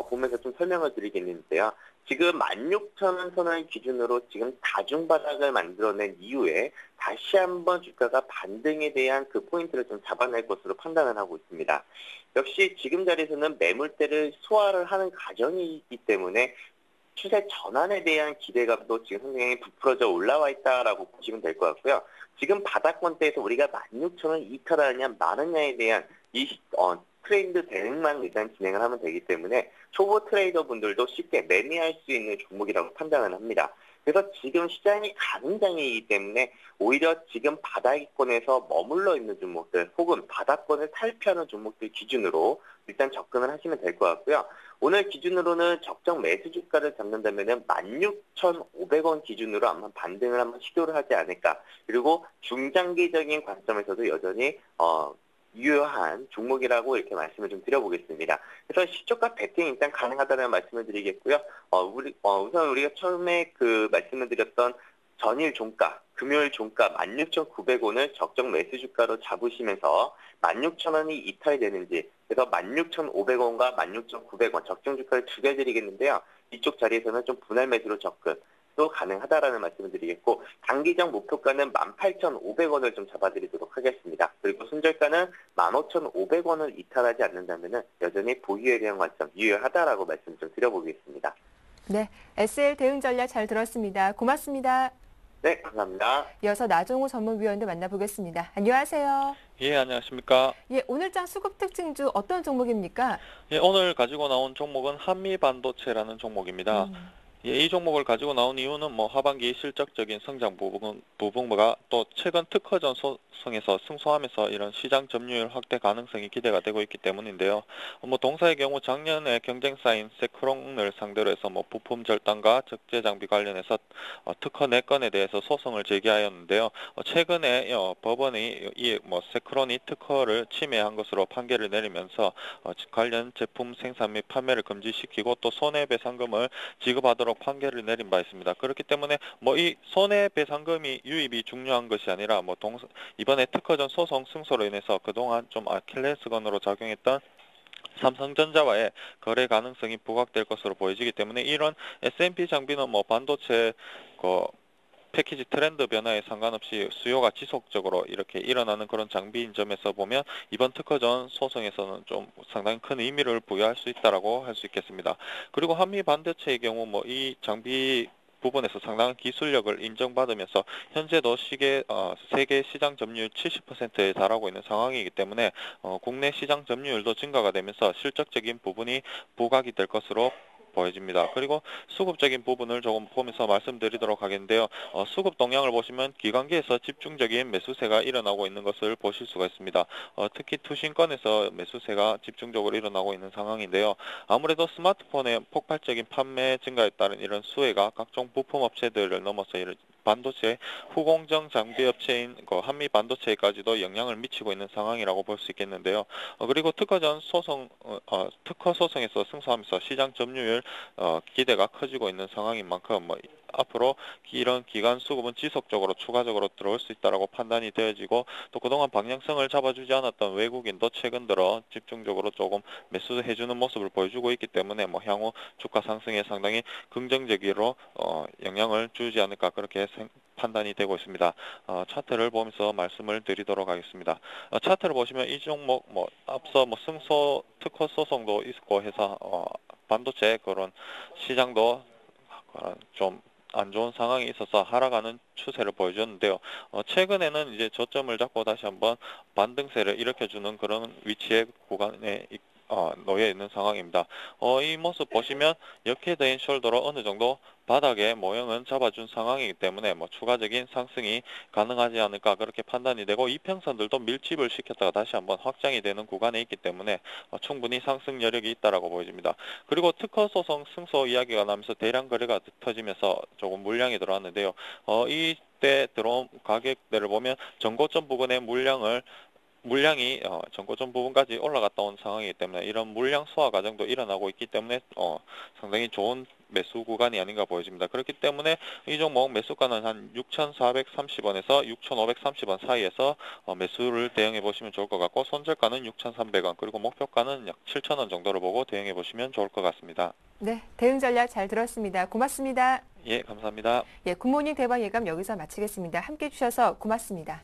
보면서 좀 설명을 드리겠는데요. 지금 16,000원 선을 기준으로 지금 다중바닥을 만들어낸 이후에 다시 한번 주가가 반등에 대한 그 포인트를 좀 잡아낼 것으로 판단을 하고 있습니다. 역시 지금 자리에서는 매물대를 소화를 하는 과정이 있기 때문에 추세 전환에 대한 기대감도 지금 상당히 부풀어져 올라와 있다라고 보시면 될 것 같고요. 지금 바닥권대에서 우리가 16,000원 이탈하느냐 마느냐에 대한 트레인드 대응만 일단 진행을 하면 되기 때문에 초보 트레이더 분들도 쉽게 매매할 수 있는 종목이라고 판단을 합니다. 그래서 지금 시장이 가능장이기 때문에 오히려 지금 바닥권에서 머물러 있는 종목들 혹은 바닥권을 탈피하는 종목들 기준으로 일단 접근을 하시면 될 것 같고요. 오늘 기준으로는 적정 매수 주가를 잡는다면 16,500원 기준으로 아마 반등을 한번 시도를 하지 않을까. 그리고 중장기적인 관점에서도 여전히 유효한 종목이라고 이렇게 말씀을 좀 드려보겠습니다. 그래서 시초가 베팅 일단 가능하다는 말씀을 드리겠고요. 우선 우리가 처음에 그 말씀을 드렸던 전일 종가, 금요일 종가 16,900원을 적정 매수 주가로 잡으시면서 16,000원이 이탈되는지 그래서 16,500원과 16,900원 적정 주가를 두 개 드리겠는데요. 이쪽 자리에서는 좀 분할 매수로 접근 또 가능하다라는 말씀을 드리겠고 단기적 목표가는 18,500원을 좀 잡아드리도록 하겠습니다. 그리고 손절가는 15,500원을 이탈하지 않는다면 여전히 보유에 대한 관점 유효하다라고 말씀 좀 드려보겠습니다. 네, SL 대응 전략 잘 들었습니다. 고맙습니다. 네, 감사합니다. 이어서 나종호 전문위원도 만나보겠습니다. 안녕하세요. 예, 안녕하십니까. 예, 오늘장 수급 특징주 어떤 종목입니까? 예, 오늘 가지고 나온 종목은 한미반도체라는 종목입니다. 예, 이 종목을 가지고 나온 이유는 하반기 실적적인 성장 부분과 또 최근 특허전 소송에서 승소하면서 이런 시장 점유율 확대 가능성이 기대가 되고 있기 때문인데요. 동사의 경우 작년에 경쟁사인 세크론을 상대로 해서 부품 절단과 적재 장비 관련해서 특허 4건에 대해서 소송을 제기하였는데요. 최근에 법원이 이 세크론이 특허를 침해한 것으로 판결을 내리면서 관련 제품 생산 및 판매를 금지시키고 또 손해배상금을 지급하도록 판결을 내린 바 있습니다. 그렇기 때문에 이 손해배상금이 유입이 중요한 것이 아니라 이번에 특허전 소송 승소로 인해서 그동안 좀 아킬레스건으로 작용했던 삼성전자와의 거래 가능성이 부각될 것으로 보여지기 때문에 이런 S&P 장비는 반도체 패키지 트렌드 변화에 상관없이 수요가 지속적으로 이렇게 일어나는 그런 장비인 점에서 보면 이번 특허전 소송에서는 좀 상당히 큰 의미를 부여할 수 있다라고 할 수 있겠습니다. 그리고 한미 반도체의 경우 뭐 이 장비 부분에서 상당한 기술력을 인정받으면서 현재도 세계 시장 점유율 70%에 달하고 있는 상황이기 때문에 국내 시장 점유율도 증가가 되면서 실적적인 부분이 부각이 될 것으로 보여집니다. 그리고 수급적인 부분을 조금 보면서 말씀드리도록 하겠는데요. 수급 동향을 보시면 기관계에서 집중적인 매수세가 일어나고 있는 것을 보실 수가 있습니다. 특히 투신권에서 매수세가 집중적으로 일어나고 있는 상황인데요. 아무래도 스마트폰의 폭발적인 판매 증가에 따른 이런 수혜가 각종 부품 업체들을 넘어서 이런 반도체 후공정 장비 업체인 한미 반도체까지도 영향을 미치고 있는 상황이라고 볼 수 있겠는데요. 그리고 특허 소송에서 승소하면서 시장 점유율 기대가 커지고 있는 상황인 만큼 앞으로 이런 기간 수급은 지속적으로 추가적으로 들어올 수 있다라고 판단이 되어지고 또 그동안 방향성을 잡아주지 않았던 외국인도 최근 들어 집중적으로 조금 매수해주는 모습을 보여주고 있기 때문에 향후 주가 상승에 상당히 긍정적으로 영향을 주지 않을까 그렇게 판단이 되고 있습니다. 차트를 보면서 말씀을 드리도록 하겠습니다. 차트를 보시면 이 종목 앞서 승소 특허 소송도 있고 해서 반도체 그런 시장도 좀 안 좋은 상황이 있어서 하락하는 추세를 보여줬는데요. 최근에는 이제 저점을 잡고 다시 한번 반등세를 일으켜주는 그런 위치의 구간에 놓여 있는 상황입니다. 이 모습 보시면 역헤드 앤 숄더로 어느 정도 바닥의 모형은 잡아준 상황이기 때문에 추가적인 상승이 가능하지 않을까 그렇게 판단이 되고 이평선들도 밀집을 시켰다가 다시 한번 확장이 되는 구간에 있기 때문에 충분히 상승 여력이 있다라고 보여집니다. 그리고 특허 소송 승소 이야기가 나면서 대량 거래가 터지면서 조금 물량이 들어왔는데요. 이때 들어온 가격대를 보면 전고점 부근의 물량이 전고점 부분까지 올라갔다 온 상황이기 때문에 이런 물량 소화 과정도 일어나고 있기 때문에 상당히 좋은 매수 구간이 아닌가 보여집니다. 그렇기 때문에 이 종목 매수가는 한 6,430원에서 6,530원 사이에서 매수를 대응해 보시면 좋을 것 같고 손절가는 6,300원 그리고 목표가는 약 7,000원 정도를 보고 대응해 보시면 좋을 것 같습니다. 네, 대응 전략 잘 들었습니다. 고맙습니다. 예, 감사합니다. 굿모닝 대박 예감 여기서 마치겠습니다. 함께해 주셔서 고맙습니다.